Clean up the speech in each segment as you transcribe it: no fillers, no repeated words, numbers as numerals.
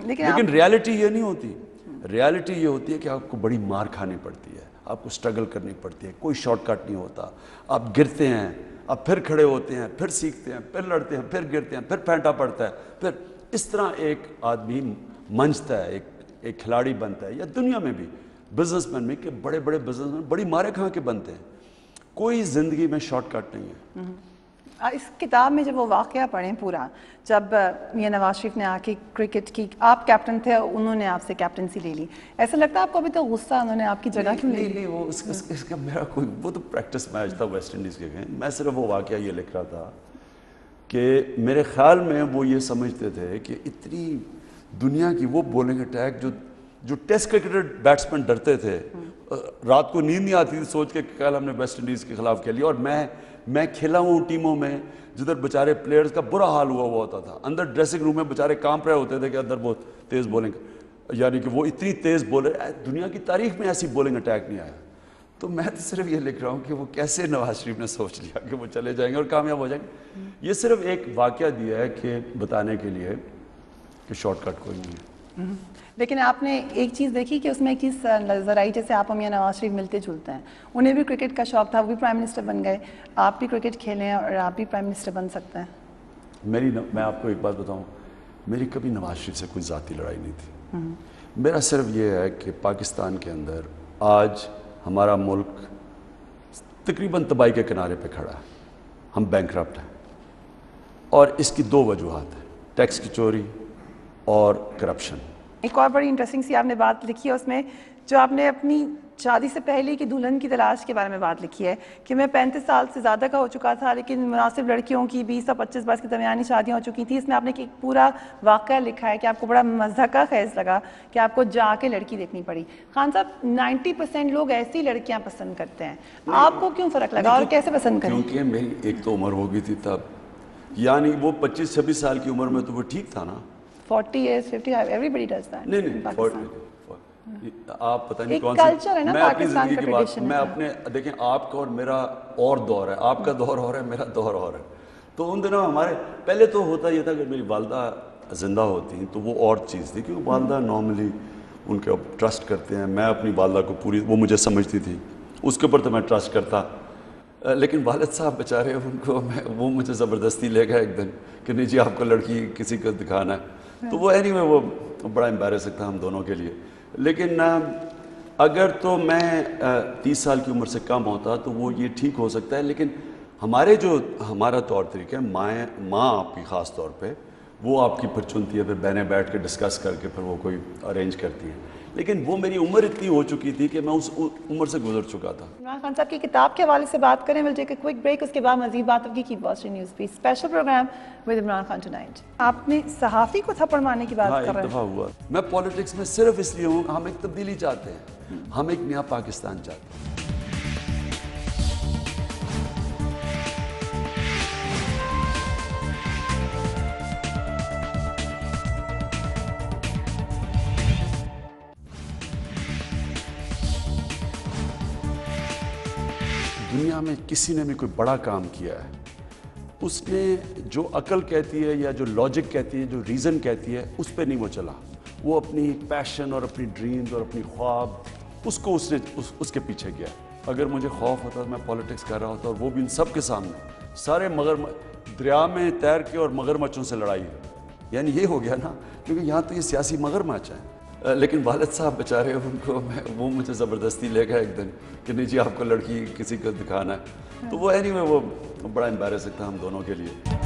لیکن ریالٹی یہ نہیں ہوتی. ریالٹی یہ ہوتی ہے کہ آپ کو بڑی مار کھانی پڑتی ہے, آپ کو سٹرگل کرنی پڑتی ہے, کوئی شارٹ کٹ نہیں ہوتا. آپ گرتے ہیں, آپ پھر کھڑے ہوتے ہیں, پھر سیکھتے ہیں, پھر لڑتے ہیں, پھر گرتے ہیں, پھر پھینٹا پڑتا ہے, پھر اس طرح ایک آدمی منجتا ہے, ایک کھلاڑی بنتا ہے. یا دنیا میں بھی بزنس مین میں کہ بڑے بڑے بزنس مین بڑی مارے کھا کے بنتے ہیں. کوئی زندگی میں شارٹ کٹ نہیں ہے. اس کتاب میں جب وہ واقعہ پڑھیں پورا, جب میاں نواز شریف نے آ کے کرکٹ کی, آپ کیپٹن تھے, انہوں نے آپ سے کیپٹنسی لے لی, ایسا لگتا ہے آپ کو ابھی تو غصہ انہوں نے آپ کی جگہ کیوں لی؟ نہیں, وہ اس کا میرا کوئی, وہ تو پریکٹس میچ تھا ویسٹ انڈیز کے. میں صرف وہ واقعہ یہ لکھ رہا تھا کہ میرے خیال میں وہ یہ سمجھتے تھے کہ اتنی دنیا کی وہ بولنگ اٹیک جو ٹیسٹ کرکٹر بیٹسمین ڈرتے تھے, رات کو نیند نہیں آتی تھی سوچ کے کل ہم نے ویسٹ انڈیز کے خلاف کھیل لیا. اور میں کھیلا ہوں ٹیموں میں جدھر بیچارے پلیئرز کا برا حال ہوا ہوتا تھا, اندر ڈریسنگ روم میں بیچارے کانپ رہے ہوتے تھے کہ اندر بہت تیز بولنگ, یعنی کہ وہ اتنی تیز بولر, دنیا کی تاریخ میں ایسی بولنگ اٹیک نہیں آیا. تو میں تو صرف یہ لکھ رہا ہوں کہ وہ کیسے نواز شریف نے سوچ لیا کہ وہ چلے جائیں گے اور کامیاب ہو جائیں گے. یہ صرف ایک واقعہ دیا ہے کہ بتانے کے لیے کہ شارٹ کٹ کوئی نہیں ہے. لیکن آپ نے ایک چیز دیکھی کہ اس میں ایک چیز نظر آئی, جیسے آپ میاں نواز شریف ملتے جلتے ہیں, انہیں بھی کرکٹ کا شوق تھا, وہ بھی پرائم منسٹر بن گئے, آپ بھی کرکٹ کھیلیں اور آپ بھی پرائم منسٹر بن سکتے ہیں. میں آپ کو ایک بات بتاؤں, میری کبھی نواز شریف سے کوئی ذاتی لڑائی نہیں تھی. میرا صرف یہ ہے کہ پاکستان کے اندر آج ہمارا ملک تقریباً تباہی کے کنارے پہ کھڑا ہے, ہم بینکرپٹ ہیں, اور اس کی دو وجوہات ہیں, ٹیکس کی چوری اور کرپشن. ایک اور بڑی انٹرسٹنگ سی آپ نے بات لکھی ہے اس میں, جو آپ نے اپنی شادی سے پہلے کی دلہن کی تلاش کے بارے میں بات لکھی ہے کہ میں 35 سال سے زیادہ کا ہو چکا تھا, لیکن مناسب لڑکیوں کی 20 اور 25 برس کے درمیانی شادیاں ہو چکی تھیں. اس میں آپ نے ایک پورا واقعہ لکھا ہے کہ آپ کو بڑا مضحکہ خیز لگا کہ آپ کو جا کے لڑکی دیکھنی پڑی. خان صاحب, 90% لوگ ایسی لڑکیاں پسند کرتے ہیں, آپ کو کیوں فرق لگا اور کیسے پسند کریں؟ کیونکہ میری ایک تو عمر ہو گئی تھی تب, یعنی وہ 25-26 سال کی عمر میں تو وہ ٹھیک تھا نا. 40 years, 50, everybody does that. نہیں, آپ پتہ نہیں کون کلچر ہے نا میں اپنی پاکستان زندگی کا کی بات, ٹریڈیشن. میں اپنے دیکھیں آپ کا اور میرا اور دور ہے, آپ کا دور اور ہے, میرا دور اور ہے. تو ان دنوں ہمارے پہلے تو ہوتا یہ تھا کہ میری والدہ زندہ ہوتی تو وہ اور چیز تھی, کیونکہ والدہ نارملی ان کے ٹرسٹ کرتے ہیں. میں اپنی والدہ کو پوری, وہ مجھے سمجھتی تھی, اس کے اوپر تو میں ٹرسٹ کرتا. لیکن والد صاحب بیچارے, ان کو وہ مجھے زبردستی لے گئے ایک دن کہ نہیں جی آپ کو لڑکی کسی کو دکھانا ہے. تو وہ اینی وہ بڑا امبیرسنگ تھا ہم دونوں کے لیے. لیکن اگر تو میں 30 سال کی عمر سے کم ہوتا تو وہ یہ ٹھیک ہو سکتا ہے. لیکن ہمارا طور طریقہ ہے, ماں آپ کی خاص طور پہ وہ آپ کی پھر چنتی ہے, پھر بہنیں بیٹھ کے ڈسکس کر کے پھر وہ کوئی ارینج کرتی ہیں. لیکن وہ میری عمر اتنی ہو چکی تھی کہ میں اس عمر سے گزر چکا تھا. عمران خان صاحب کی کتاب کے حوالے سے بات کریں, we'll take a quick break, اس کے بعد مزید بات ہوگی. Keep watching news beat, special program with Imran Khan tonight. آپ نے صحافی کو تھپڑ مارنے کی بات کر رہے ہیں. ایک دفعہ ہوا. میں پولیٹکس میں صرف اس لیے ہوں, ہم ایک تبدیلی چاہتے ہیں, ہم ایک نیا پاکستان چاہتے ہیں. دنیا میں کسی نے بھی کوئی بڑا کام کیا ہے, اس نے جو عقل کہتی ہے یا جو لاجک کہتی ہے, جو ریزن کہتی ہے, اس پہ نہیں وہ چلا. وہ اپنی پیشن اور اپنی ڈریمز اور اپنی خواب اس کے پیچھے گیا. اگر مجھے خوف ہوتا تو میں پولیٹکس کر رہا ہوتا, اور وہ بھی ان سب کے سامنے, سارے دریا میں تیر کے اور مگرمچھوں سے لڑائی. یعنی یہ ہو گیا نا, کیونکہ یہاں تو یہ سیاسی مگرمچھ ہیں. لیکن والد صاحب بیچارے, ان کو وہ مجھے زبردستی لے گئے ایک دن کہ نہیں جی آپ کو لڑکی کسی کو دکھانا ہے. تو وہ اینی وہ بڑا امبیرسنگ تھا ہم دونوں کے لیے.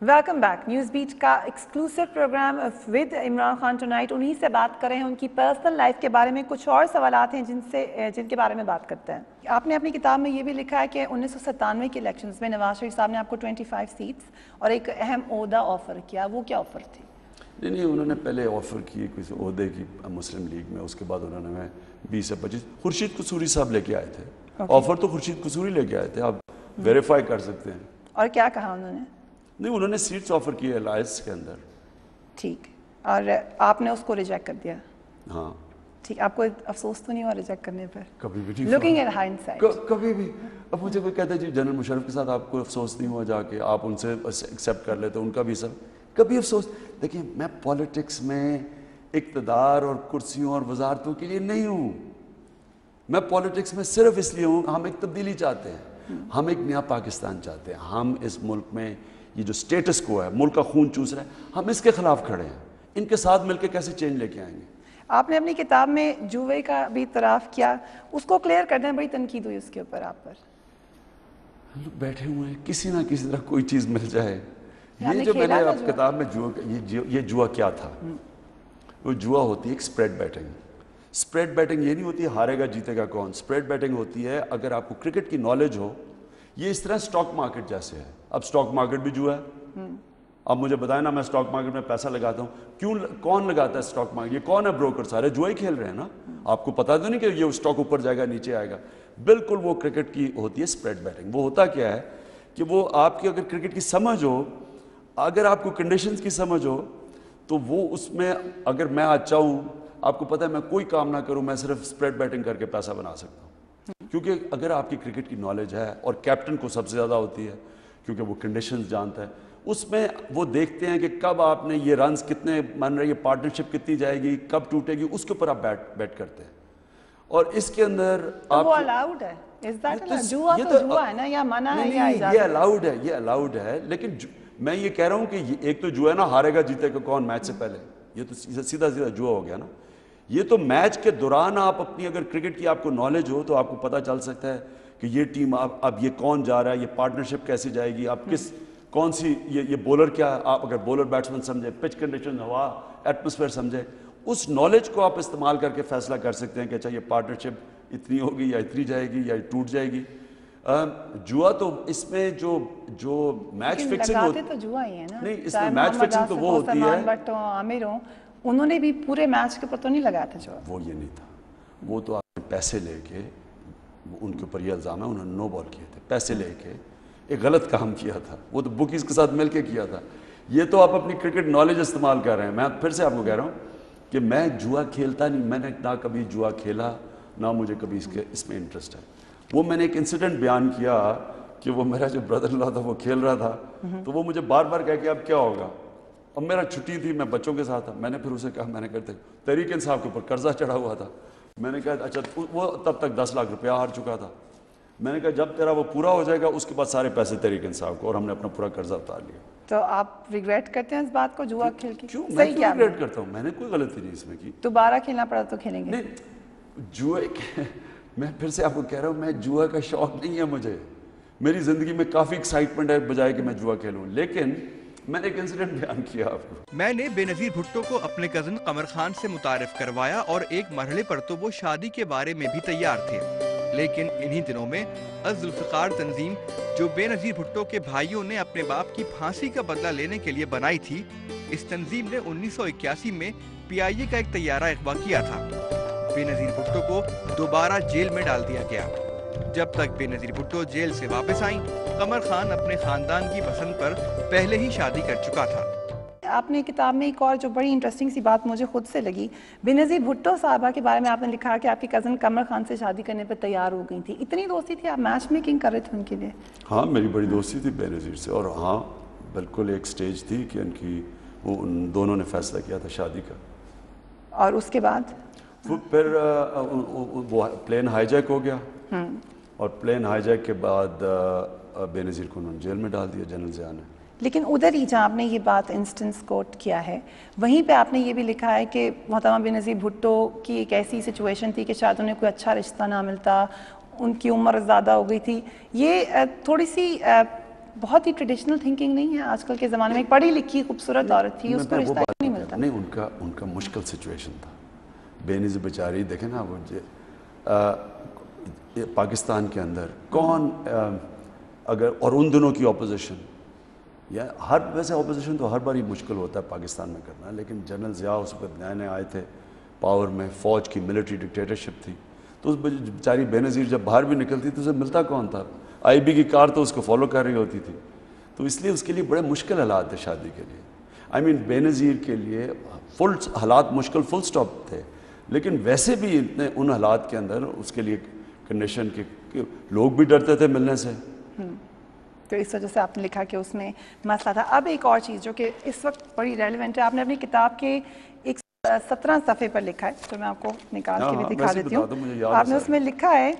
Welcome back. نیوز بیٹ کا exclusive program with Imran Khan tonight. انہی سے بات کریں, ان کی پرسنل لائف کے بارے میں کچھ اور سوالات ہیں جن کے بارے میں بات کرتے ہیں. آپ نے اپنی کتاب میں یہ بھی لکھا ہے کہ 1997 کے الیکشنز میں نواز شریف صاحب نے آپ کو 25 سیٹس اور ایک اہم عہدہ آفر کیا. وہ کیا آفر تھی؟ نہیں, انہوں نے پہلے آفر کی کسی عہدے کی مسلم لیگ میں, اس کے بعد انہوں نے ہمیں 20 سے 25. خورشید قصوری صاحب لے کے آئے تھے. آفر تو خورشید قصوری لے کے آئے تھے, آپ ویریفائی کر سکتے ہیں. اور کیا کہا انہوں نے؟ نہیں, انہوں نے سیٹس آفر کی ہے الائنس کے اندر. ٹھیک, اور آپ نے اس کو ریجیکٹ کر دیا؟ ہاں. ٹھیک, آپ کو افسوس تو نہیں ہوا ریجیکٹ کرنے پر؟ کبھی بھی نہیں. لوکنگ ایٹ ہائنڈسائٹ کبھی بھی. اب مجھے کوئی کہتا ہے جی جنرل مشرف کے ساتھ آپ کو افسوس نہیں ہوا جا کے, آپ ان سے ایکسیپٹ کر لیتے, ان کا بھی سب کبھی افسوس دیکھیں میں پالیٹکس میں اقتدار اور کرسیوں اور وزارتوں کے لیے نہیں ہوں. میں پالیٹکس میں صرف اس لیے ہوں ہم ایک تبدیلی چاہتے ہیں, ہم ایک نیا پاکستان چاہتے ہیں. ہم اس ملک میں یہ جو سٹیٹس کو ہے, ملک کا خون چوس رہا ہے, ہم اس کے خلاف کھڑے ہیں. ان کے ساتھ مل کے کیسے چینج لے کے آئیں گے؟ آپ نے اپنی کتاب میں جوئے کا بھی اعتراف کیا, اس کو کلیئر کرنے میں بڑی تنقید ہوئی اس کے اوپر آپ پر. ہم لوگ بیٹھے ہوئے ہیں, کسی نہ کسی طرح کوئی چیز مل جائے. یعنی یہ جو میں نے کھیلا اب تھا کتاب میں یہ جوا کیا تھا, وہ جوا ہوتی ہے ایک اسپریڈ بیٹنگ. اسپریڈ بیٹنگ یہ نہیں ہوتی ہے ہارے گا جیتے گا کون. اسپریڈ بیٹنگ ہوتی ہے اگر آپ کو کرکٹ کی نالج ہو, یہ اس طرح اسٹاک مارکیٹ جیسے ہے. اب اسٹاک مارکیٹ بھی جوا ہے. اب مجھے بتائیں نا, میں اسٹاک مارکیٹ میں پیسہ لگاتا ہوں, کیوں کون لگاتا ہے اسٹاک مارکیٹ؟ یہ کون ہے بروکر؟ سارے جوا ہی کھیل رہے ہیں نا. آپ کو پتا تو نہیں کہ یہ اسٹاک اوپر جائے گا نیچے آئے گا. بالکل وہ کرکٹ کی ہوتی ہے اسپریڈ بیٹنگ. وہ ہوتا کیا ہے کہ وہ آپ کی اگر کرکٹ کی سمجھ ہو, اگر آپ کو کنڈیشنز کی سمجھ ہو, تو وہ اس میں اگر میں آج چاہوں, آپ کو پتہ ہے میں کوئی کام نہ کروں, میں صرف اسپریڈ بیٹنگ کر کے پیسہ بنا سکتا ہوں. کیونکہ اگر آپ کی کرکٹ کی نالج ہے, اور کیپٹن کو سب سے زیادہ ہوتی ہے کیونکہ وہ کنڈیشنز جانتا ہے, اس میں وہ دیکھتے ہیں کہ کب آپ نے یہ رنز کتنے بن رہے, یہ پارٹنرشپ کتنی جائے گی, کب ٹوٹے گی, اس کے اوپر آپ بیٹ کرتے ہیں. اور اس کے اندر وہ الاؤڈ ہے, جوا تو جوا ہے نا, یا منع ہے یا اجازت؟ یہ الاؤڈ ہے, یہ الاؤڈ ہے. لیکن میں یہ کہہ رہا ہوں کہ ایک تو جو ہے نا ہارے گا جیتے گا کون میچ سے پہلے, یہ تو سیدھا سیدھا جوا ہو گیا نا. یہ تو میچ کے دوران آپ اپنی اگر کرکٹ کی آپ کو نالج ہو تو آپ کو پتہ چل سکتا ہے کہ یہ ٹیم اب یہ کون جا رہا ہے, یہ پارٹنرشپ کیسی جائے گی, آپ کس کون سی یہ بولر کیا, آپ اگر بولر بیٹسمین سمجھے, پچ کنڈیشن, ہوا, ایٹماسفیئر سمجھے, اس نالج کو آپ استعمال کر کے فیصلہ کر سکتے ہیں کہ اچھا یہ پارٹنرشپ اتنی ہوگی یا اتنی جائے گی یا ٹوٹ جائے گی. جوا تو اس میں جو میچ فکسنگ ہوتی ہے تو جوا ہی ہے نا. نہیں, اس میں میچ فکسنگ تو وہ ہوتی ہے, بٹ عامر ہوں, انہوں نے بھی پورے میچ کے اوپر تو نہیں لگایا تھا جوا. وہ یہ نہیں تھا. وہ تو آپ پیسے لے کے, ان کے اوپر یہ الزام ہے انہوں نے نو بال کیے تھے, پیسے لے کے ایک غلط کام کیا تھا. وہ تو بکیز کے ساتھ مل کے کیا تھا. یہ تو آپ اپنی کرکٹ نالج استعمال کر رہے ہیں. میں پھر سے آپ کو کہہ رہا ہوں کہ میں جوا کھیلتا نہیں, میں نے نہ کبھی جوا کھیلا, نہ مجھے کبھی اس میں انٹرسٹ ہے. وہ میں نے ایک انسیڈنٹ بیان کیا کہ وہ میرا جو بردر ان لا تھا وہ کھیل رہا تھا, تو وہ مجھے بار بار کہہ کہ اب کیا ہوگا. اب میرا چھٹی تھی, میں بچوں کے ساتھ تھا, میں نے پھر اسے کہا, میں نے کہتے تحریک انصاف کے اوپر قرضہ چڑھا ہوا تھا, میں نے کہا اچھا, وہ تب تک 10 لاکھ روپیہ ہار چکا تھا. میں نے کہا جب تیرا وہ پورا ہو جائے گا اس کے بعد سارے پیسے تحریک انصاف کو, اور ہم نے اپنا پورا قرضہ اتار لیا. تو آپ ریگریٹ کرتے ہیں اس بات کو, جوا کھیل کے؟ کیوں میں کیوں ریگریٹ کرتا ہوں, میں نے کوئی غلطی نہیں اس میں کی. دوبارہ کھیلنا پڑا تو کھیلیں گے؟ نہیں, جوا میں پھر سے آپ کو کہہ رہا ہوں, میں جوا کا شوق نہیں ہے مجھے. میری زندگی میں کافی ایکسائٹمنٹ ہے بجائے کہ میں جوا کھیلوں. لیکن میں نے ایک انسیڈنٹ بیان کیا آپ کو. میں نے بے نظیر بھٹو کو اپنے کزن قمر خان سے متعارف کروایا, اور ایک مرحلے پر تو وہ شادی کے بارے میں بھی تیار تھے. لیکن انہی دنوں میں ذوالفقار تنظیم, جو بے نظیر بھٹو کے بھائیوں نے اپنے باپ کی پھانسی کا بدلہ لینے کے لیے بنائی تھی, اس تنظیم نے 1981 میں PIA کا ایک طیارہ اغوا کیا تھا. بے نظیر بھٹو کو دوبارہ جیل میں ڈال دیا گیا. جب تک بے نظیر بھٹو جیل سے واپس آئیں, قمر خان اپنے خاندان کی پسند پر پہلے ہی شادی کر چکا تھا. آپ نے کتاب میں ایک اور جو بڑی انٹرسٹنگ سی بات مجھے خود سے لگی, بے نظیر بھٹو صاحبہ کے بارے میں آپ نے لکھا کہ آپ کی کزن قمر خان سے شادی کرنے پر تیار ہو گئی تھی. اتنی دوستی تھی, آپ میچ میکنگ کر رہے تھے ان کے لیے؟ ہاں, میری بڑی دوستی تھی بے نظیر سے, اور ہاں بالکل ایک سٹیج تھی کہ ان دونوں نے فیصلہ کیا تھا شادی کا. اور اس کے بعد وہ پھر وہ پلین ہائی جیک ہو گیا, اور پلین ہائی جیک کے بعد بے نظیر کو انہوں نے جیل میں ڈال دیا جنرل ضیاء نے. لیکن ادھر ہی جہاں آپ نے یہ بات انسٹنس کوٹ کیا ہے, وہیں پہ آپ نے یہ بھی لکھا ہے کہ محترمہ بے نظیر بھٹو کی ایک ایسی سچویشن تھی کہ شاید انہیں کوئی اچھا رشتہ نہ ملتا, ان کی عمر زیادہ ہو گئی تھی. یہ تھوڑی سی بہت ہی ٹریڈیشنل تھنکنگ نہیں ہے آج کل کے زمانے میں؟ ایک پڑھی لکھی خوبصورت عورت تھی, اس کو رشتہ نہیں ملتا. نہیں, ان کا مشکل سچویشن تھا. بے نظیر بیچاری دیکھیں نا, وہ پاکستان کے اندر کون اگر, اور ان دنوں کی اپوزیشن, یا ویسے اپوزیشن تو ہر بار ہی مشکل ہوتا ہے پاکستان میں کرنا, لیکن جنرل ضیاء اس پہ نئے نئے آئے تھے پاور میں, فوج کی ملٹری ڈکٹیٹرشپ تھی, تو اس بیچاری بے نظیر جب باہر بھی نکلتی تو اسے ملتا کون تھا؟ IB کی کار تو اس کو فالو کر رہی ہوتی تھی. تو اس لیے اس کے لیے بڑے مشکل حالات تھے شادی کے لیے. بے نظیر کے لیے حالات مشکل فل سٹاپ تھے, لیکن ویسے بھی اتنے ان حالات کے اندر اس کے لیے کنڈیشن کے لوگ بھی ڈرتے تھے ملنے سے. تو اس وجہ سے آپ نے لکھا کہ اس میں مسئلہ تھا. اب ایک اور چیز جو کہ اس وقت بڑی ریلیونٹ ہے, آپ نے اپنی کتاب کے ایک 17 صفحے پر لکھا ہے, تو میں آپ کو نکال کے بھی دکھا دیتی ہوں. آپ نے اس میں لکھا ہے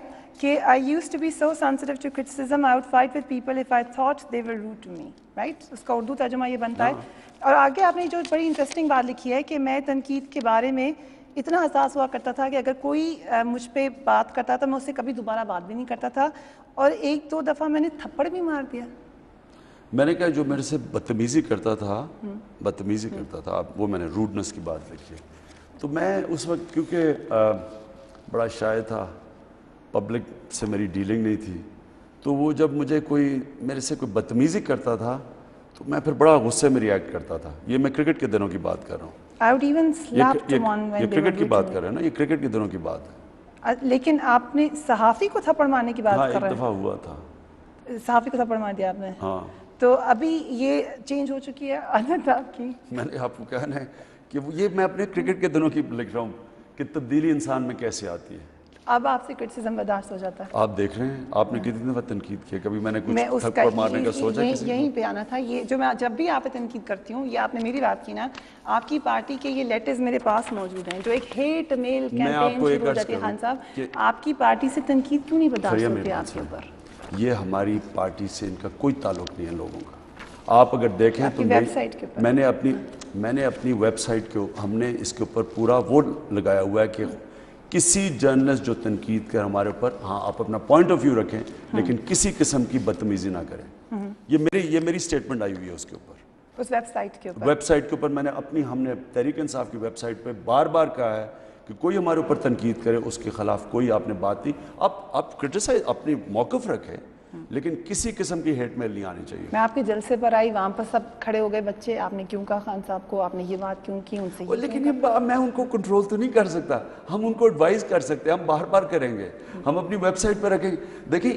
کہ I used to be so sensitive to criticism, I would fight with people if I thought they were rude to me. Right? اس کا اردو ترجمہ یہ بنتا ہے. اور آگے آپ نے جو بڑی انٹرسٹنگ بات لکھی ہے کہ میں تنقید کے بارے میں اتنا حساس ہوا کرتا تھا کہ اگر کوئی مجھ پہ بات کرتا تھا میں اس سے کبھی دوبارہ بات بھی نہیں کرتا تھا, اور 1-2 دفعہ میں نے تھپڑ بھی مار دیا. میں نے کہا جو میرے سے بدتمیزی کرتا تھا, وہ میں نے روڈنس کی بات لکھی ہے. تو میں اس وقت کیونکہ بڑا شائع تھا, پبلک سے میری ڈیلنگ نہیں تھی, تو وہ جب مجھے میرے سے کوئی بدتمیزی کرتا تھا تو میں پھر بڑا غصے میں ریئیکٹ کرتا تھا. یہ میں کرکٹ کے دنوں کی بات کر رہا ہوں. یہ کرکٹ کی بات کر رہے ہیں نا, یہ کرکٹ کے دنوں کی بات ہے. لیکن آپ نے صحافی کو تھپڑ مارنے کی بات کر رہے ہیں. ایک دفعہ ہوا تھا, صحافی کو تھپڑ مار دیا آپ نے. ہاں. تو ابھی یہ چینج ہو چکی ہے عادت آپ کی. میں نے آپ کو کہنا ہے کہ یہ میں اپنے کرکٹ کے دنوں کی لکھ رہا ہوں کہ تبدیلی انسان میں کیسے آتی ہے. اب آپ سے کرٹیسزم برداشت ہو جاتا ہے. آپ دیکھ رہے ہیں آپ نے کتنی دفعہ تنقید کی, کبھی میں نے کچھ تھپڑ مارنے کا سوچا کسی یہیں پہ آنا تھا. یہ جو میں جب بھی آپ پہ تنقید کرتی ہوں, یہ آپ نے میری بات کی نا, آپ کی پارٹی کے یہ لیٹرز میرے پاس موجود ہیں جو ایک ہیٹ میل کیمپین شروع ہو جاتی ہے. خان صاحب, آپ کی پارٹی سے تنقید کیوں نہیں برداشت ہوتی آپ کے اوپر؟ یہ ہماری پارٹی سے ان کا کوئی تعلق نہیں ہے لوگوں کا. آپ اگر دیکھیں تو میں نے اپنی ویب سائٹ کے ہم نے اس کے اوپر پورا وہ لگایا ہوا ہے کہ کسی جرنلسٹ جو تنقید کر ہمارے اوپر, ہاں آپ اپنا پوائنٹ آف ویو رکھیں لیکن کسی قسم کی بدتمیزی نہ کریں. یہ میری سٹیٹمنٹ آئی ہوئی ہے اس کے اوپر, اس ویب سائٹ کے اوپر. میں نے ہم نے تحریک انصاف کی ویب سائٹ پہ بار بار کہا ہے کہ کوئی ہمارے اوپر تنقید کرے اس کے خلاف کوئی آپ نے بات نہیں, آپ کرٹیسائز اپنی موقف رکھیں لیکن کسی قسم کی ہیٹ میل نہیں آنی چاہیے. میں آپ کے جلسے پر آئی, وہاں پر سب کھڑے ہو گئے بچے, آپ نے کیوں کہا خان صاحب کو, آپ نے یہ بات کیوں کی ان سے؟ لیکن میں ان کو کنٹرول تو نہیں کر سکتا, ہم ان کو ایڈوائز کر سکتے ہیں, ہم بار بار کریں گے, ہم اپنی ویب سائٹ پہ رکھیں گے. دیکھیں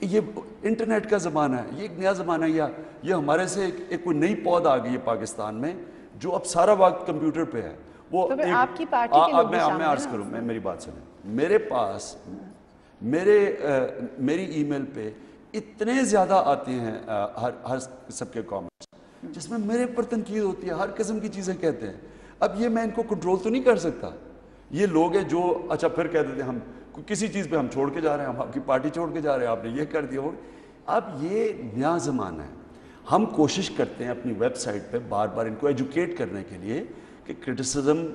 یہ انٹرنیٹ کا زمانہ ہے, یہ ایک نیا زمانہ ہے, یہ ہمارے سے ایک کوئی نئی پود آ گئی ہے پاکستان میں جو اب سارا وقت کمپیوٹر پہ ہے. وہ آپ کی پارٹی کے لوگ میں عرض کروں, میری بات سنیں, میرے پاس میری ای میل پہ اتنے زیادہ آتے ہیں ہر قسم کے کامنٹس جس میں میرے پر تنقید ہوتی ہے, ہر قسم کی چیزیں کہتے ہیں. اب یہ میں ان کو کنٹرول تو نہیں کر سکتا. یہ لوگ ہیں جو اچھا پھر کہہ دیتے ہیں ہم کسی چیز پہ ہم چھوڑ کے جا رہے ہیں, ہم آپ کی پارٹی چھوڑ کے جا رہے ہیں, آپ نے یہ کر دیا. اب یہ نیا زمانہ ہے, ہم کوشش کرتے ہیں اپنی ویب سائٹ پہ بار بار ان کو ایجوکیٹ کرنے کے لیے کہ کرٹیسزم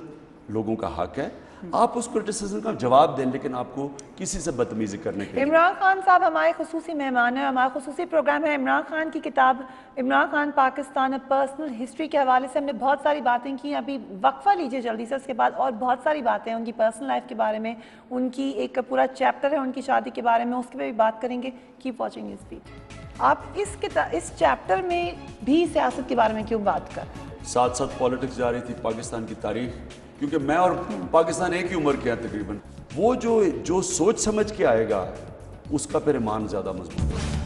لوگوں کا حق ہے, آپ اس کرٹیسزم کا جواب دیں لیکن آپ کو کسی سے بدتمیزی کرنے کے لیے. عمران خان صاحب ہمارے خصوصی مہمان ہیں, ہمارا خصوصی پروگرام ہے. عمران خان کی کتاب عمران خان پاکستان پرسنل ہسٹری کے حوالے سے ہم نے بہت ساری باتیں کی. ابھی وقفہ لیجئے جلدی سے, اس کے بعد اور بہت ساری باتیں ہیں ان کی پرسنل لائف کے بارے میں, ان کی ایک پورا چیپٹر ہے ان کی شادی کے بارے میں, اس کے بھی بات کریں گے. کیپ واچنگ اس اسپیچ. آپ اس چیپٹر میں بھی سیاست کے بارے میں کیوں بات کر رہے ہیں؟ ساتھ ساتھ پالیٹکس جا رہی تھی, پاکستان کی تاریخ, کیونکہ میں اور پاکستان ایک ہی عمر کے ہیں تقریباً. وہ جو سوچ سمجھ کے آئے گا اس کا پھر ایمان زیادہ مضبوط ہوگا.